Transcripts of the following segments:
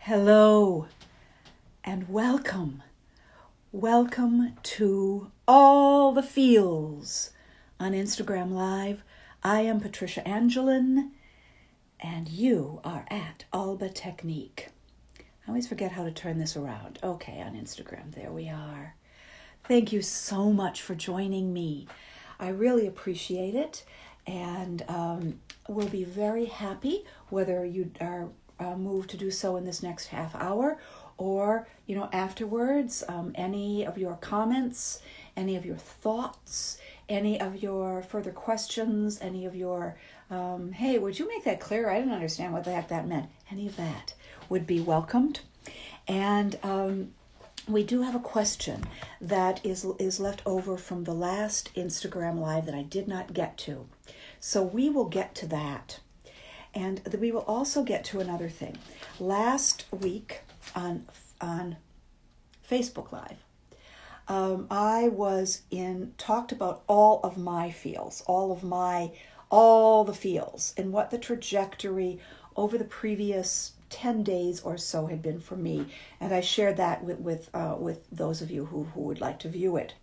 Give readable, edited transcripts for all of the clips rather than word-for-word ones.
Hello and welcome. Welcome to All the Feels on Instagram Live. I am Patricia Angelin and you are at Alba Technique. I always forget how to turn this around. Okay, on Instagram, there we are. Thank you so much for joining me. I really appreciate it and will be very happy whether you are moved to do so in this next half hour or, afterwards. Any of your comments, any of your thoughts, any of your further questions, any of your, hey, would you make that clear? I didn't understand what the heck that meant. Any of that would be welcomed. And we do have a question that is left over from the last Instagram Live that I did not get to. So we will get to that. And we will also get to another thing. Last week on Facebook Live, I talked about all of my feels, all the feels, and what the trajectory over the previous 10 days or so had been for me. And I shared that with those of you who would like to view it.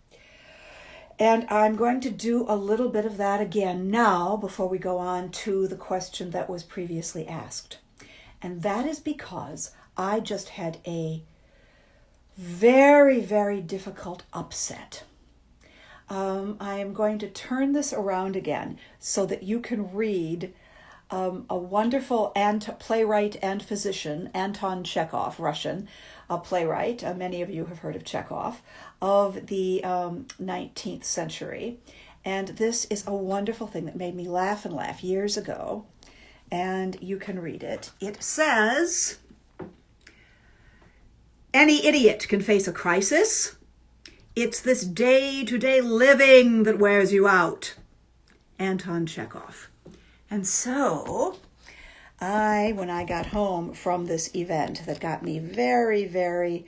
And I'm going to do a little bit of that again now before we go on to the question that was previously asked. And that is because I just had a very, very difficult upset. I am going to turn this around again so that you can read a wonderful playwright and physician, Anton Chekhov, Russian, a playwright. Many of you have heard of Chekhov, of the 19th century. And this is a wonderful thing that made me laugh and laugh years ago. And you can read it. It says, "Any idiot can face a crisis. It's this day-to-day living that wears you out." Anton Chekhov. And so, when I got home from this event that got me very, very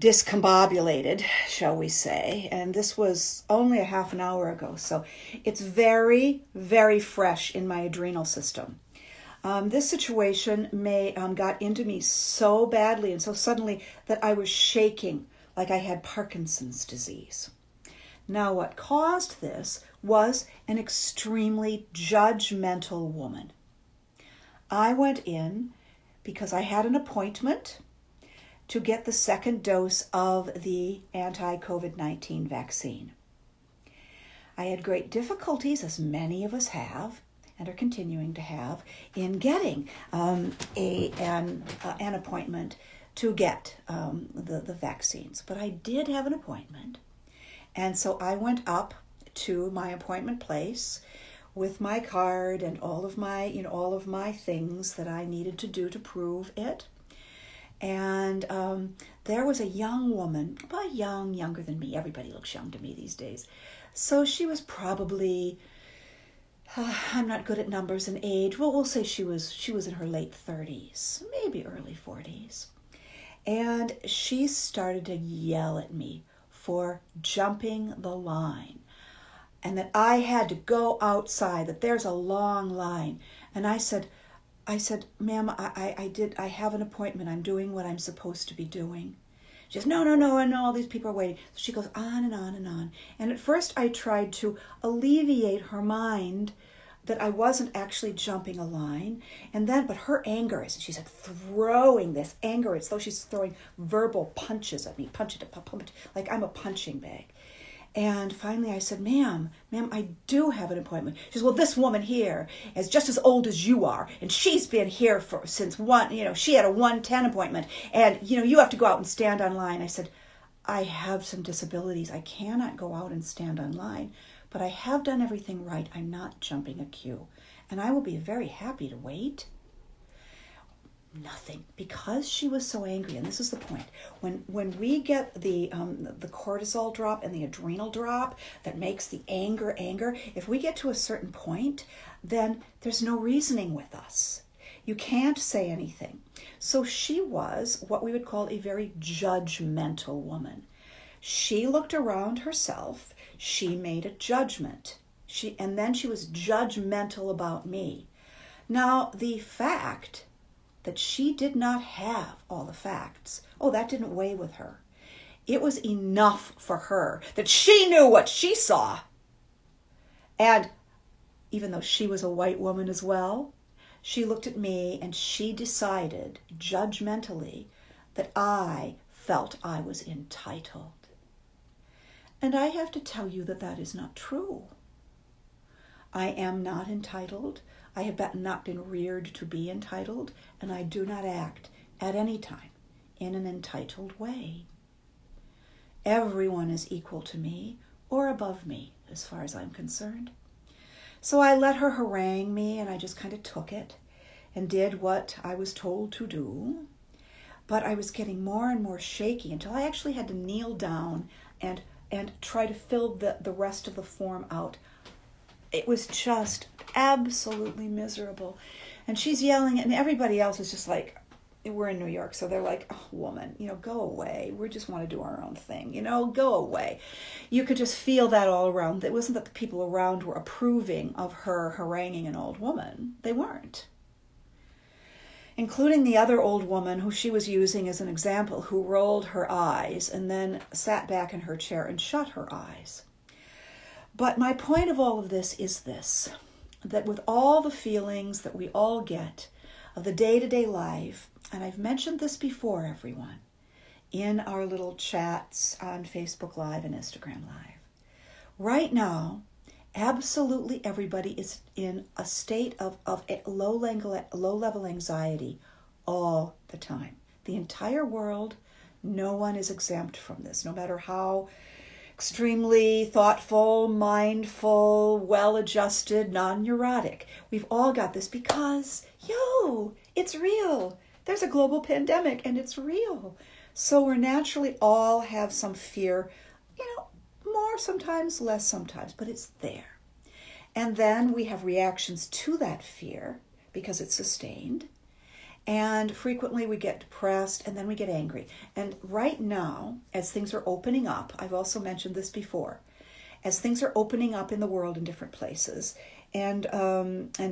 discombobulated, shall we say, and this was only a half an hour ago, so it's very, very fresh in my adrenal system. This situation got into me so badly and so suddenly that I was shaking like I had Parkinson's disease. Now, what caused this was an extremely judgmental woman. I went in because I had an appointment to get the second dose of the anti-COVID-19 vaccine. I had great difficulties, as many of us have and are continuing to have, in getting an appointment to get the vaccines. But I did have an appointment. And so I went up to my appointment place with my card and all of my things that I needed to do to prove it. And there was a young woman, about younger than me. Everybody looks young to me these days. So she was probably, I'm not good at numbers and age. Well, we'll say she was in her late 30s, maybe early 40s. And she started to yell at me for jumping the line, and that I had to go outside, that there's a long line. And I said, "Ma'am, I have an appointment. I'm doing what I'm supposed to be doing." She says, no, I know all these people are waiting. So she goes on and on and on. And at first I tried to alleviate her mind that I wasn't actually jumping a line. But her anger is, she's like throwing this anger. It's though she's throwing verbal punches at me, punch, like I'm a punching bag. And finally I said, ma'am, I do have an appointment. She says, "Well, this woman here is just as old as you are. And she's been here since she had a 1:10 appointment. And, you have to go out and stand on line." I said, "I have some disabilities. I cannot go out and stand on line. But I have done everything right. I'm not jumping a queue. And I will be very happy to wait." Nothing, because she was so angry. And this is the point. When we get the cortisol drop and the adrenal drop that makes the anger, if we get to a certain point, then there's no reasoning with us. You can't say anything. So she was what we would call a very judgmental woman. She looked around herself. She made a judgment. And then she was judgmental about me. Now, the fact that she did not have all the facts, oh, that didn't weigh with her. It was enough for her that she knew what she saw. And even though she was a white woman as well, she looked at me and she decided judgmentally that I felt I was entitled. And I have to tell you that that is not true. I am not entitled. I have not been reared to be entitled, and I do not act at any time in an entitled way. Everyone is equal to me or above me as far as I'm concerned. So I let her harangue me, and I just kind of took it and did what I was told to do. But I was getting more and more shaky until I actually had to kneel down and try to fill the rest of the form out. It was just absolutely miserable. And she's yelling, and everybody else is just like, we're in New York, so they're like, oh, woman, go away. We just want to do our own thing, go away. You could just feel that all around. It wasn't that the people around were approving of her haranguing an old woman. They weren't. Including the other old woman who she was using as an example, who rolled her eyes and then sat back in her chair and shut her eyes. But my point of all of this is this, that with all the feelings that we all get of the day-to-day life, and I've mentioned this before, everyone, in our little chats on Facebook Live and Instagram Live. Right now, absolutely everybody is in a state of low-level anxiety all the time. The entire world, no one is exempt from this, no matter how extremely thoughtful, mindful, well-adjusted, non-neurotic. We've all got this because, it's real. There's a global pandemic and it's real. So we're naturally all have some fear, more sometimes, less sometimes, but it's there. And then we have reactions to that fear because it's sustained. And frequently we get depressed and then we get angry. And right now, as things are opening up, I've also mentioned this before, as things are opening up in the world in different places, and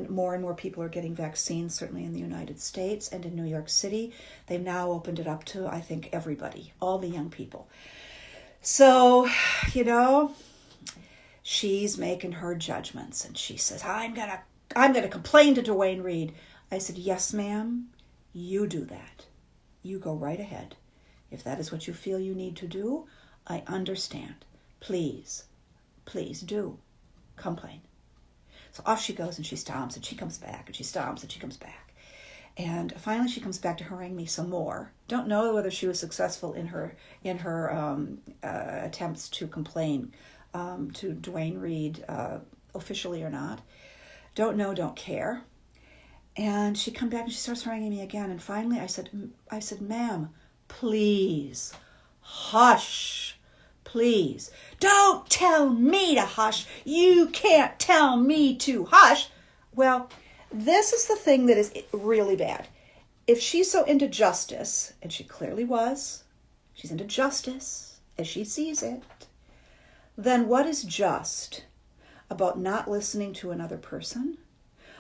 more people are getting vaccines, certainly in the United States and in New York City. They've now opened it up to, I think, everybody, all the young people. So, she's making her judgments, and she says, I'm gonna complain to Duane Reade. I said, yes, ma'am, you do that. You go right ahead. If that is what you feel you need to do, I understand. Please do complain. So off she goes, and she stomps, and she comes back, and she stomps, and she comes back. And finally she comes back to harangue me some more. Don't know whether she was successful in her attempts to complain to Duane Reade officially or not. Don't know, don't care. And she come back and she starts haranguing me again. And finally I said, ma'am, please, hush, please. Don't tell me to hush. You can't tell me to hush. Well, this is the thing that is really bad. If she's so into justice, and she clearly was, she's into justice as she sees it, then what is just about not listening to another person,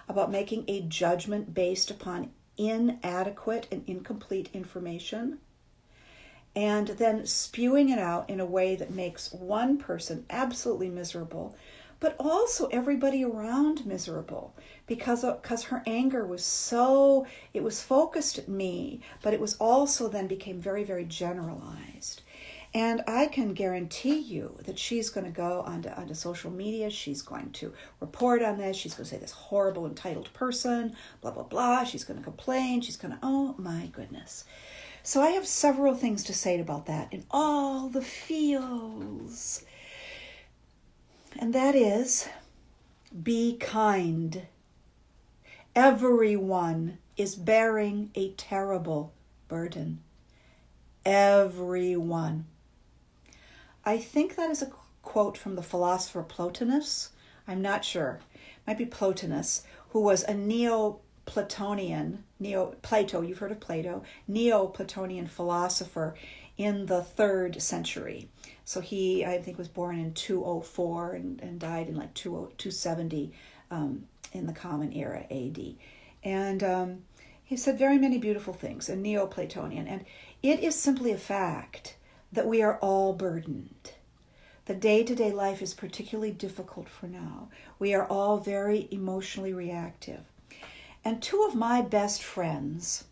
about making a judgment based upon inadequate and incomplete information, and then spewing it out in a way that makes one person absolutely miserable, but also everybody around miserable, because her anger was it was focused at me, but it was also then became very, very generalized. And I can guarantee you that she's going to go onto social media. She's going to report on this. She's going to say this horrible, entitled person, blah, blah, blah. She's going to complain. She's going to, oh my goodness. So I have several things to say about that in all the feels. And that is, be kind. Everyone is bearing a terrible burden. Everyone. I think that is a quote from the philosopher Plotinus. I'm not sure. It might be Plotinus, who was a Neoplatonian, Plato, you've heard of Plato, Neoplatonian philosopher in the 3rd century. So he, I think, was born in 204 and died in like 270 in the Common Era AD. And He said very many beautiful things in Neoplatonian, and it is simply a fact that we are all burdened. The day-to-day life is particularly difficult for now. We are all very emotionally reactive. And two of my best friends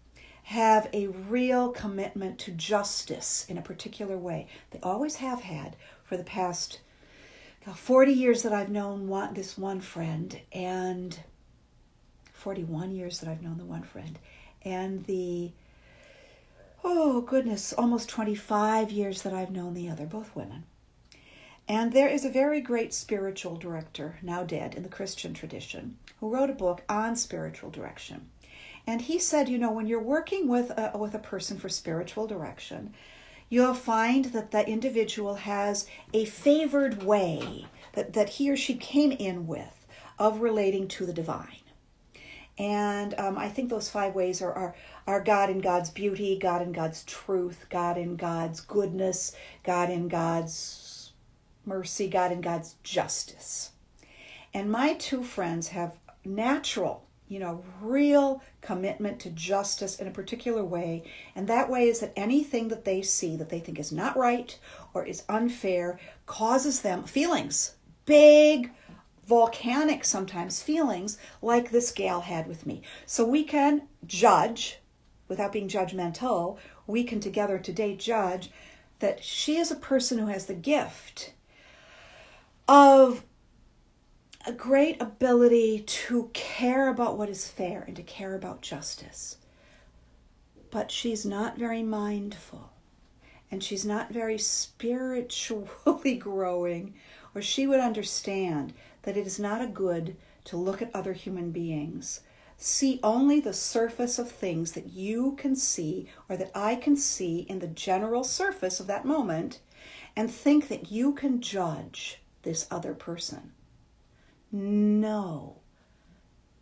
have a real commitment to justice in a particular way. They always have had for the past 40 years that I've known this one friend, and 41 years that I've known the one friend, and almost 25 years that I've known the other, both women. And there is a very great spiritual director, now dead, in the Christian tradition, who wrote a book on spiritual direction. And he said, when you're working with a person for spiritual direction, you'll find that the individual has a favored way that he or she came in with of relating to the divine. And I think those 5 ways are God in God's beauty, God in God's truth, God in God's goodness, God in God's mercy, God in God's justice. And my two friends have natural, real commitment to justice in a particular way. And that way is that anything that they see that they think is not right or is unfair causes them feelings, big, volcanic sometimes feelings like this gal had with me. So we can judge without being judgmental. We can together today judge that she is a person who has the gift of a great ability to care about what is fair and to care about justice. But she's not very mindful, and she's not very spiritually growing, or she would understand that it is not a good to look at other human beings, see only the surface of things that you can see or that I can see in the general surface of that moment, and think that you can judge this other person. No,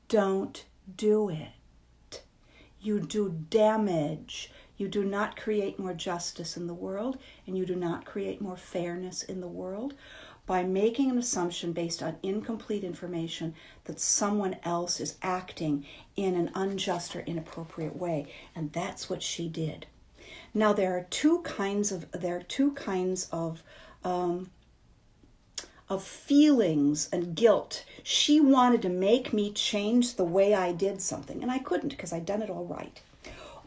don't do it. You do damage. You do not create more justice in the world, and you do not create more fairness in the world by making an assumption based on incomplete information that someone else is acting in an unjust or inappropriate way. And that's what she did. Now there are two kinds of feelings and guilt. She wanted to make me change the way I did something, and I couldn't because I'd done it all right.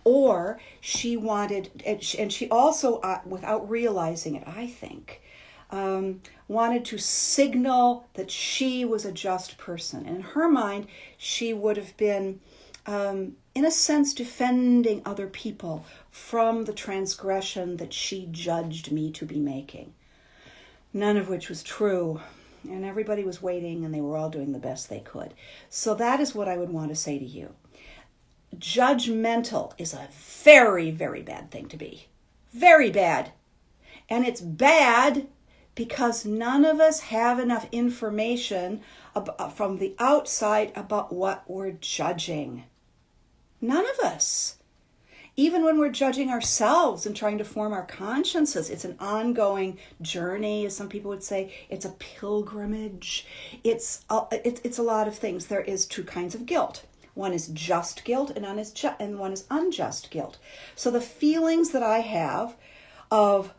Or she wanted, and she also, without realizing it, I think, wanted to signal that she was a just person. And in her mind, she would have been, in a sense, defending other people from the transgression that she judged me to be making. None of which was true. And everybody was waiting, and they were all doing the best they could. So that is what I would want to say to you. Judgmental is a very, very bad thing to be. Very bad. And it's bad because none of us have enough information from the outside about what we're judging. None of us. Even when we're judging ourselves and trying to form our consciences, it's an ongoing journey, as some people would say. It's a pilgrimage. It's a lot of things. There is 2 kinds of guilt. One is just guilt, and one is unjust guilt. So the feelings that I have of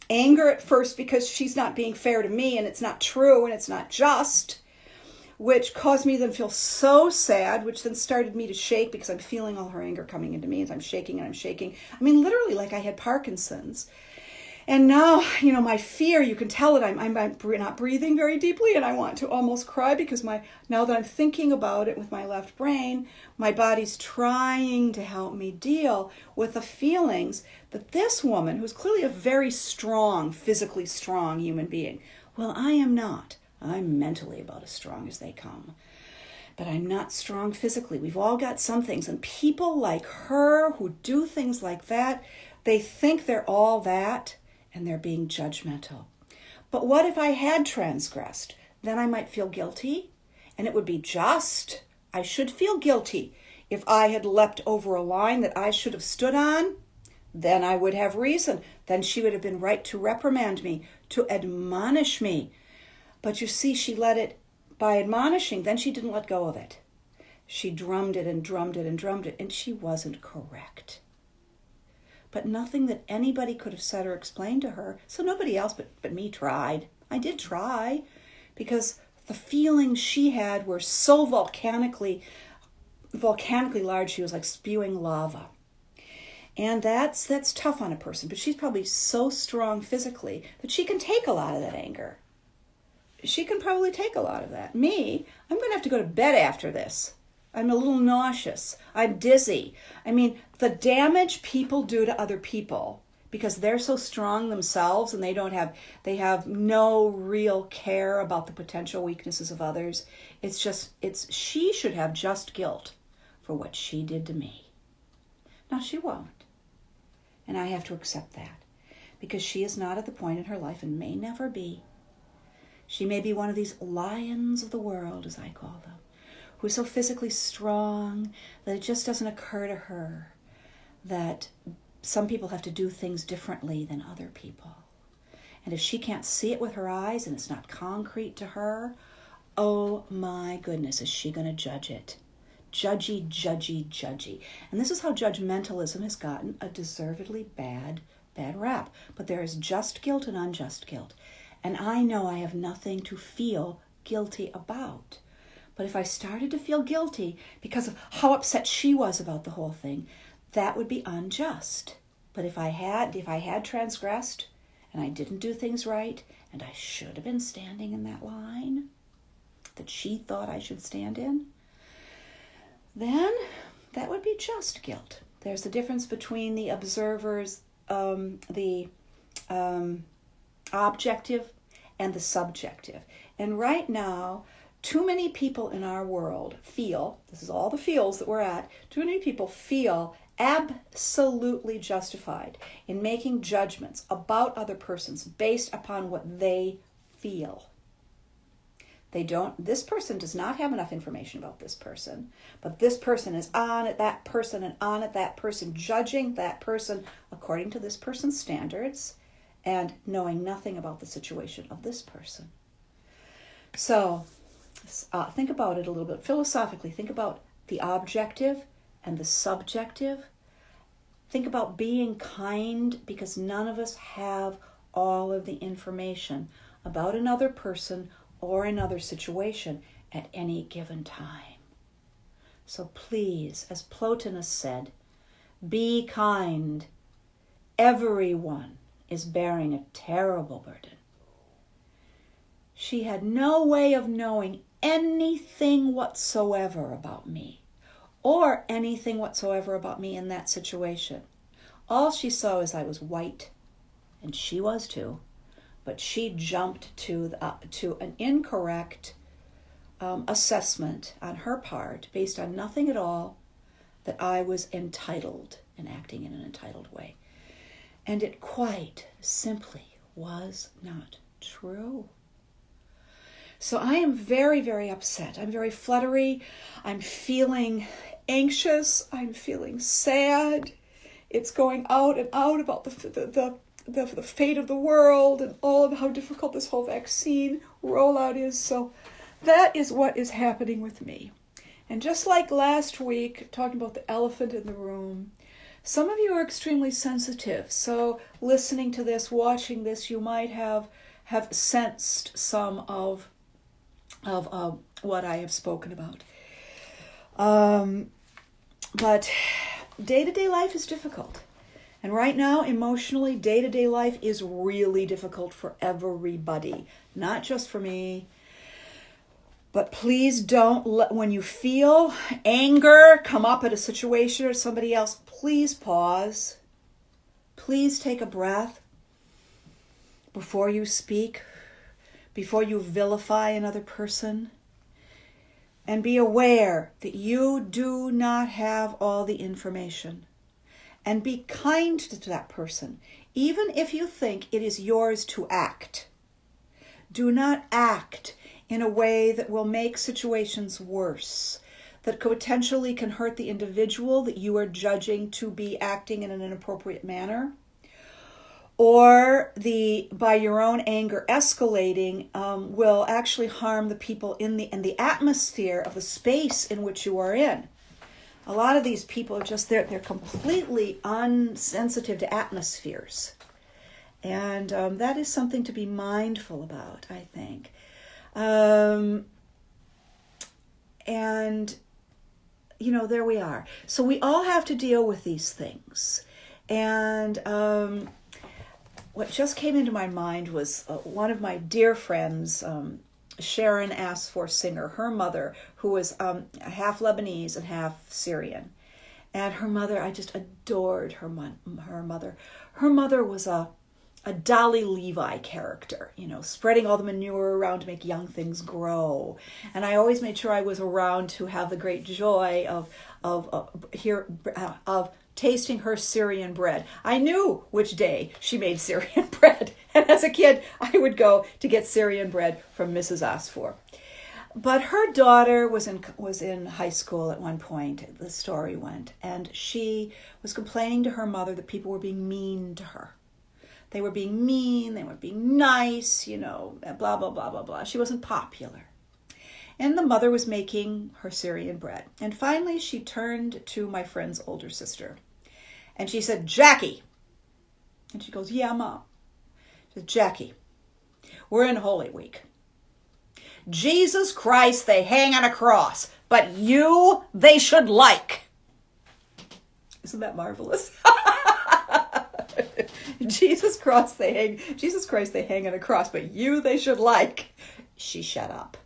anger at first because she's not being fair to me, and it's not true, and it's not just, which caused me to then feel so sad, which then started me to shake because I'm feeling all her anger coming into me as I'm shaking and I'm shaking. I mean, literally like I had Parkinson's. And now, my fear, you can tell it, I'm not breathing very deeply, and I want to almost cry because now that I'm thinking about it with my left brain, my body's trying to help me deal with the feelings that this woman, who's clearly a very strong, physically strong human being, well, I am not. I'm mentally about as strong as they come. But I'm not strong physically. We've all got some things. And people like her who do things like that, they think they're all that, and they're being judgmental. But what if I had transgressed? Then I might feel guilty, and it would be just. I should feel guilty. If I had leapt over a line that I should have stood on, then I would have reason. Then she would have been right to reprimand me, to admonish me. But you see, she let it, by admonishing, then she didn't let go of it. She drummed it and drummed it and drummed it, and she wasn't correct. But nothing that anybody could have said or explained to her, so nobody else but me tried. I did try, because the feelings she had were so volcanically large, she was like spewing lava. And that's tough on a person, but she's probably so strong physically that she can take a lot of that anger. She can probably take a lot of that. Me, I'm going to have to go to bed after this. I'm a little nauseous. I'm dizzy. I mean, the damage people do to other people because they're so strong themselves and they have no real care about the potential weaknesses of others. She should have just guilt for what she did to me. Now, she won't. And I have to accept that because she is not at the point in her life and may never be. She may be one of these lions of the world, as I call them, who's so physically strong that it just doesn't occur to her that some people have to do things differently than other people. And if she can't see it with her eyes and it's not concrete to her, oh my goodness, is she going to judge it? Judgy, judgy, judgy. And this is how judgmentalism has gotten a deservedly bad rap. But there is just guilt and unjust guilt. And I know I have nothing to feel guilty about. But if I started to feel guilty because of how upset she was about the whole thing, that would be unjust. But if I had transgressed and I didn't do things right and I should have been standing in that line that she thought I should stand in, then that would be just guilt. There's the difference between the observer's, the objective and the subjective. And right now, too many people in our world feel, this is all the feels that we're at, too many people feel absolutely justified in making judgments about other persons based upon what they feel. This person does not have enough information about this person, but this person is on at that person and on at that person, judging that person according to this person's standards and knowing nothing about the situation of this person. So, think about it a little bit philosophically. Think about the objective and the subjective. Think about being kind because none of us have all of the information about another person or another situation at any given time. So please, as Plotinus said, be kind. Everyone is bearing a terrible burden. She had no way of knowing anything whatsoever about me or anything whatsoever about me in that situation. All she saw is I was white, and she was too, but she jumped to an incorrect assessment on her part based on nothing at all, that I was entitled and acting in an entitled way. And it quite simply was not true. So I am very, very upset. I'm very fluttery. I'm feeling anxious. I'm feeling sad. It's going out and out about the fate of the world and all of how difficult this whole vaccine rollout is. So that is what is happening with me. And just like last week, talking about the elephant in the room, some of you are extremely sensitive. So listening to this, watching this, you might have sensed some of what I have spoken about. But day-to-day life is difficult. And right now, emotionally, day-to-day life is really difficult for everybody, not just for me. But please don't when you feel anger come up at a situation or somebody else, please pause. Please take a breath before you speak, before you vilify another person. And be aware that you do not have all the information. And be kind to that person, even if you think it is yours to act. Do not act in a way that will make situations worse, that potentially can hurt the individual that you are judging to be acting in an inappropriate manner, or by your own anger escalating will actually harm the people in the atmosphere of the space in which you are in. A lot of these people are just they're completely unsensitive to atmospheres, and that is something to be mindful about, I think. And there we are. So we all have to deal with these things, and what just came into my mind was one of my dear friends, Sharon Asfor Singer, her mother, who was half Lebanese and half Syrian. And her mother, I just adored her mother. Her mother was a Dolly Levi character, spreading all the manure around to make young things grow. And I always made sure I was around to have the great joy of tasting her Syrian bread. I knew which day she made Syrian bread. And as a kid, I would go to get Syrian bread from Mrs. Asfor. But her daughter was in high school at one point, the story went, and she was complaining to her mother that people were being mean to her. They were being mean, they were being nice, blah, blah, blah, blah, blah. She wasn't popular. And the mother was making her Syrian bread. And finally, she turned to my friend's older sister. And she said, "Jackie." And she goes, "Yeah, Mom." She said, "Jackie, we're in Holy Week. Jesus Christ, they hang on a cross. But you, they should like." Isn't that marvelous? Jesus Christ, they hang on a cross, but you, they should like. She shut up.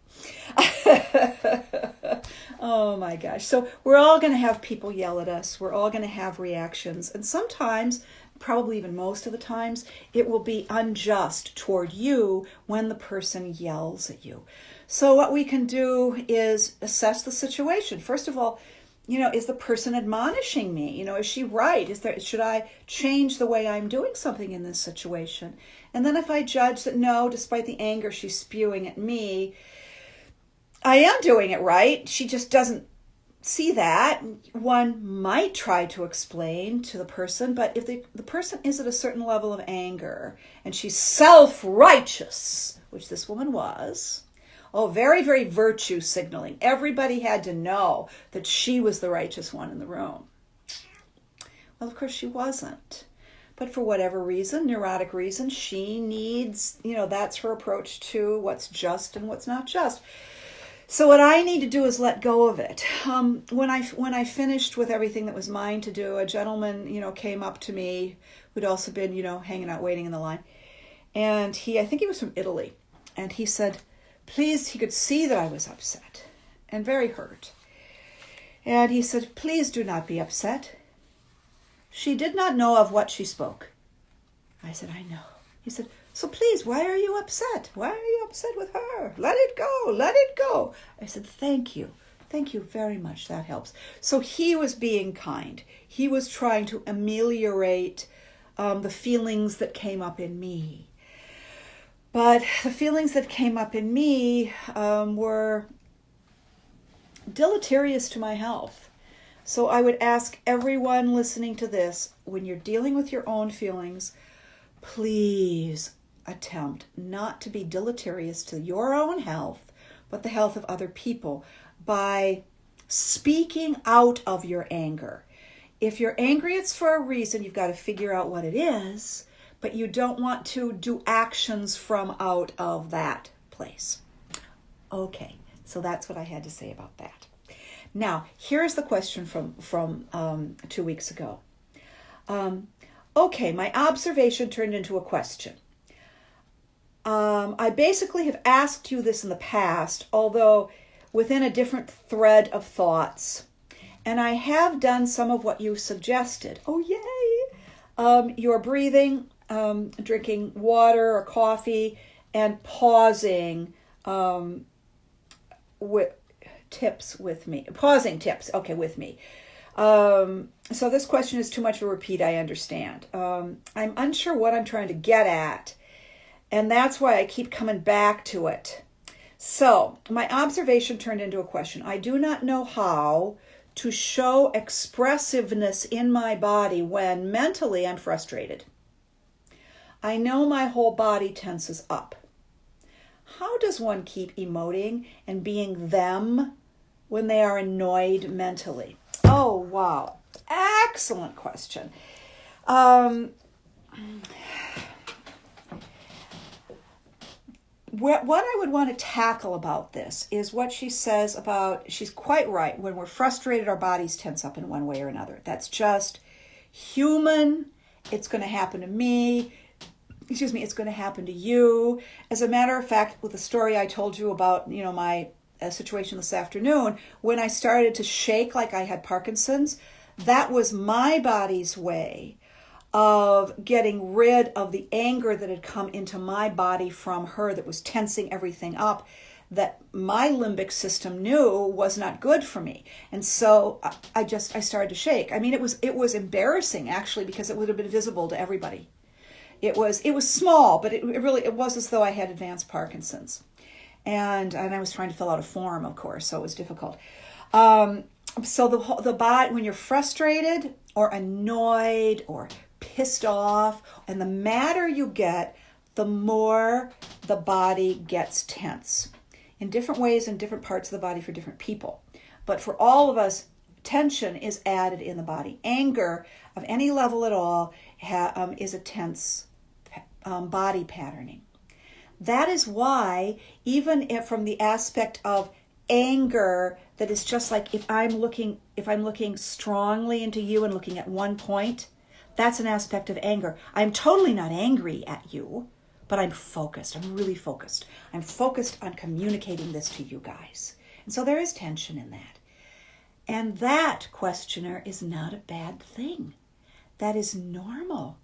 Oh my gosh. So we're all going to have people yell at us. We're all going to have reactions. And sometimes, probably even most of the times, it will be unjust toward you when the person yells at you. So what we can do is assess the situation. First of all, is the person admonishing me? Is she right? Should I change the way I'm doing something in this situation? And then if I judge that no, despite the anger she's spewing at me, I am doing it right, she just doesn't see that, one might try to explain to the person, but if the person is at a certain level of anger and she's self-righteous, which this woman was, very, very virtue signaling. Everybody had to know that she was the righteous one in the room. Well, of course she wasn't. But for whatever reason, neurotic reason, she needs, that's her approach to what's just and what's not just. So what I need to do is let go of it. When I finished with everything that was mine to do, a gentleman, came up to me who'd also been, hanging out waiting in the line. And I think he was from Italy. And he said, please, he could see that I was upset and very hurt. And he said, "Please do not be upset. She did not know of what she spoke." I said, "I know." He said, "So please, why are you upset? Why are you upset with her? Let it go, let it go." I said, "Thank you. Thank you very much. That helps." So he was being kind. He was trying to ameliorate the feelings that came up in me. But the feelings that came up in me were deleterious to my health. So I would ask everyone listening to this, when you're dealing with your own feelings, please attempt not to be deleterious to your own health, but the health of other people by speaking out of your anger. If you're angry, it's for a reason. You've got to figure out what it is, but you don't want to do actions from out of that place. Okay, so that's what I had to say about that. Now, here's the question from 2 weeks ago. Okay, my observation turned into a question. I basically have asked you this in the past, although within a different thread of thoughts. And I have done some of what you suggested. Oh, yay! You're breathing, drinking water or coffee, and pausing tips with me. Pausing tips, okay, with me. So this question is too much of a repeat, I understand. I'm unsure what I'm trying to get at, and that's why I keep coming back to it. So my observation turned into a question. I do not know how to show expressiveness in my body when mentally I'm frustrated. I know my whole body tenses up. How does one keep emoting and being them when they are annoyed mentally? Oh, wow. Excellent question. What I would want to tackle about this is what she says about, she's quite right, when we're frustrated, our bodies tense up in one way or another. That's just human. It's going to happen to me. It's going to happen to you. As a matter of fact, with the story I told you about, my situation this afternoon, when I started to shake like I had Parkinson's, that was my body's way of getting rid of the anger that had come into my body from her that was tensing everything up, that my limbic system knew was not good for me. And so I started to shake. I mean, it was embarrassing, actually, because it would have been visible to everybody. It was small, but it was as though I had advanced Parkinson's. And I was trying to fill out a form, of course, so it was difficult. So the body, when you're frustrated or annoyed or pissed off, and the madder you get, the more the body gets tense. In different ways, in different parts of the body for different people. But for all of us, tension is added in the body. Anger of any level at all is a tense body patterning. That is why, even if from the aspect of anger, that is just like if I'm looking strongly into you and looking at one point, that's an aspect of anger. I'm totally not angry at you, but I'm focused. I'm really focused. I'm focused on communicating this to you guys. And so there is tension in that. And that, questioner, is not a bad thing. That is normal.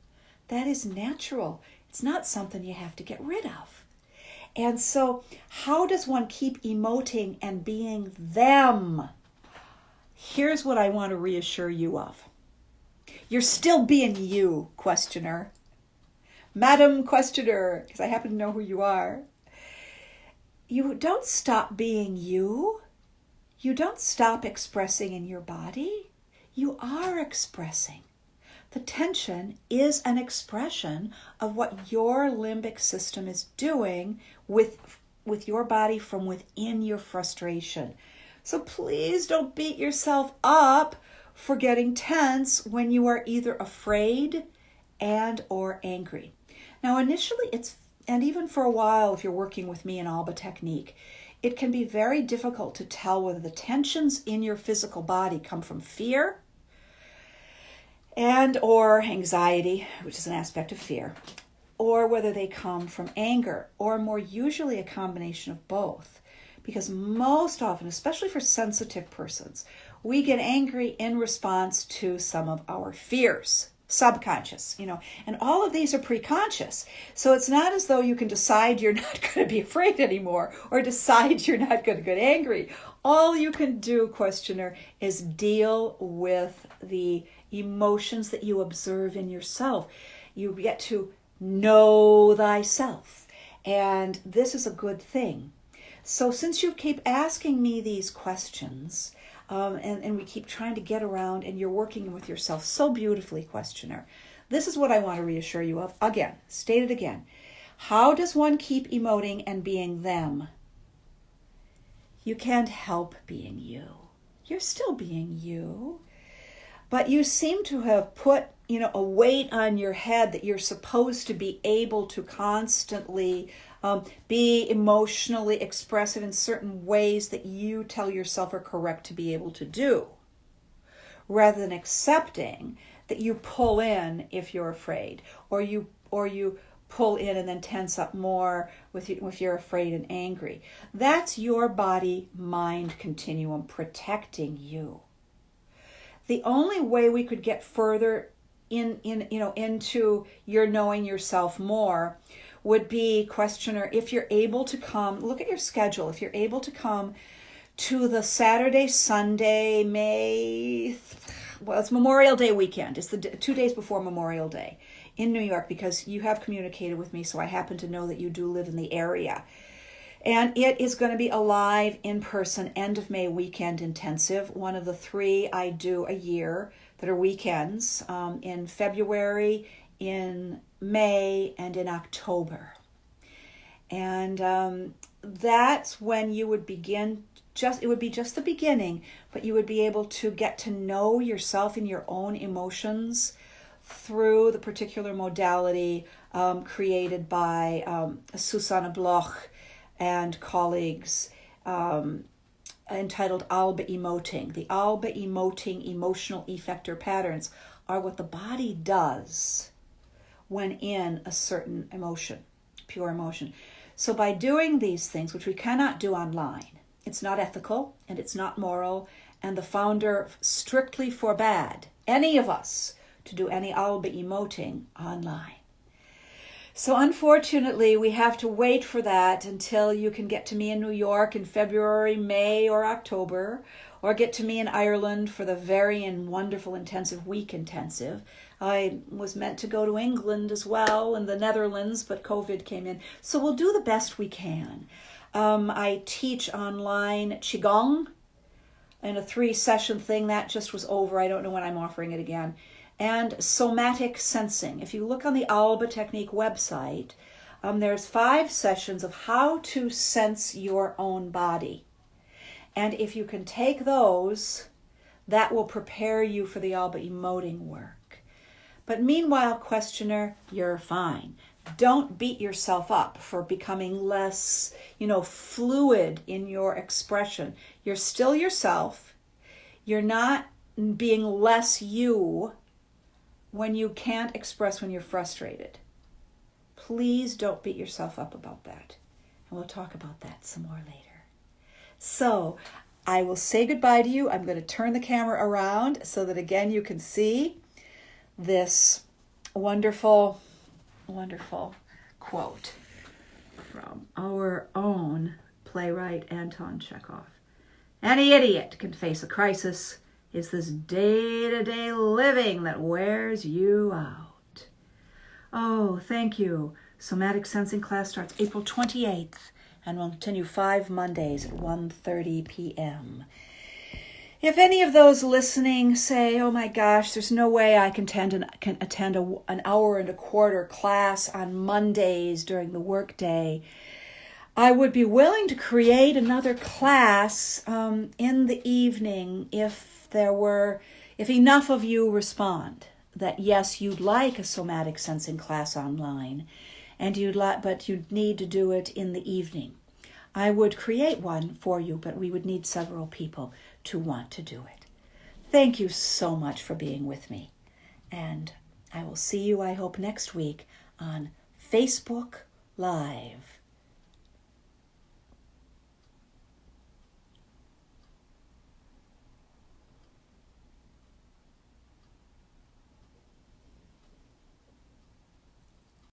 That is natural. It's not something you have to get rid of. And so how does one keep emoting and being them? Here's what I want to reassure you of. You're still being you, questioner. Madam Questioner, because I happen to know who you are. You don't stop being you. You don't stop expressing in your body. You are expressing. The tension is an expression of what your limbic system is doing with your body from within your frustration. So please don't beat yourself up for getting tense when you are either afraid and or angry. Now, initially, and even for a while, if you're working with me in Alba technique, it can be very difficult to tell whether the tensions in your physical body come from fear and or anxiety, which is an aspect of fear, or whether they come from anger, or more usually a combination of both. Because most often, especially for sensitive persons, we get angry in response to some of our fears, subconscious, and all of these are preconscious. So it's not as though you can decide you're not going to be afraid anymore or decide you're not going to get angry. All you can do, questioner, is deal with the emotions that you observe in yourself. You get to know thyself. And this is a good thing. So since you keep asking me these questions, and we keep trying to get around, and you're working with yourself so beautifully, questioner, this is what I want to reassure you of. Again, state it again. How does one keep emoting and being them? You can't help being you. You're still being you. But you seem to have put, a weight on your head that you're supposed to be able to constantly be emotionally expressive in certain ways that you tell yourself are correct to be able to do, rather than accepting that you pull in if you're afraid, or you pull in and then tense up more if you're afraid and angry. That's your body-mind continuum protecting you. The only way we could get further into your knowing yourself more would be, questioner, if you're able to come, look at your schedule. If you're able to come to the Saturday, Sunday, it's Memorial Day weekend. It's the 2 days before Memorial Day in New York, because you have communicated with me, so I happen to know that you do live in the area. And it is going to be a live, in-person, end of May weekend intensive, one of the 3 I do a year that are weekends, in February, in May and in October. And that's when you would begin, it would be just the beginning, but you would be able to get to know yourself and your own emotions through the particular modality created by Susanna Bloch and colleagues, entitled Alba emoting. The Alba emoting emotional effector patterns are what the body does when in a certain emotion, pure emotion. So by doing these things, which we cannot do online, it's not ethical and it's not moral, and the founder strictly forbade any of us to do any Alba emoting online. So unfortunately, we have to wait for that until you can get to me in New York in February, May, or October, or get to me in Ireland for the very and wonderful intensive week intensive. I was meant to go to England as well and the Netherlands, but COVID came in. So we'll do the best we can. I teach online Qigong in a 3-session thing. That just was over. I don't know when I'm offering it again. And somatic sensing. If you look on the Alba Technique website, there's 5 sessions of how to sense your own body. And if you can take those, that will prepare you for the Alba emoting work. But meanwhile, questioner, you're fine. Don't beat yourself up for becoming less, fluid in your expression. You're still yourself. You're not being less you when you can't express when you're frustrated. Please don't beat yourself up about that. And we'll talk about that some more later. So I will say goodbye to you. I'm going to turn the camera around so that again you can see this wonderful, wonderful quote from our own playwright Anton Chekhov. Any idiot can face a crisis. It's this day-to-day living that wears you out. Oh, thank you. Somatic Sensing class starts April 28th and will continue 5 Mondays at 1:30 p.m. If any of those listening say, oh my gosh, there's no way I can attend an hour and a quarter class on Mondays during the workday, I would be willing to create another class in the evening if enough of you respond that yes, you'd like a somatic sensing class online, and but you'd need to do it in the evening. I would create one for you, but we would need several people to want to do it. Thank you so much for being with me, and I will see you, I hope, next week on Facebook Live.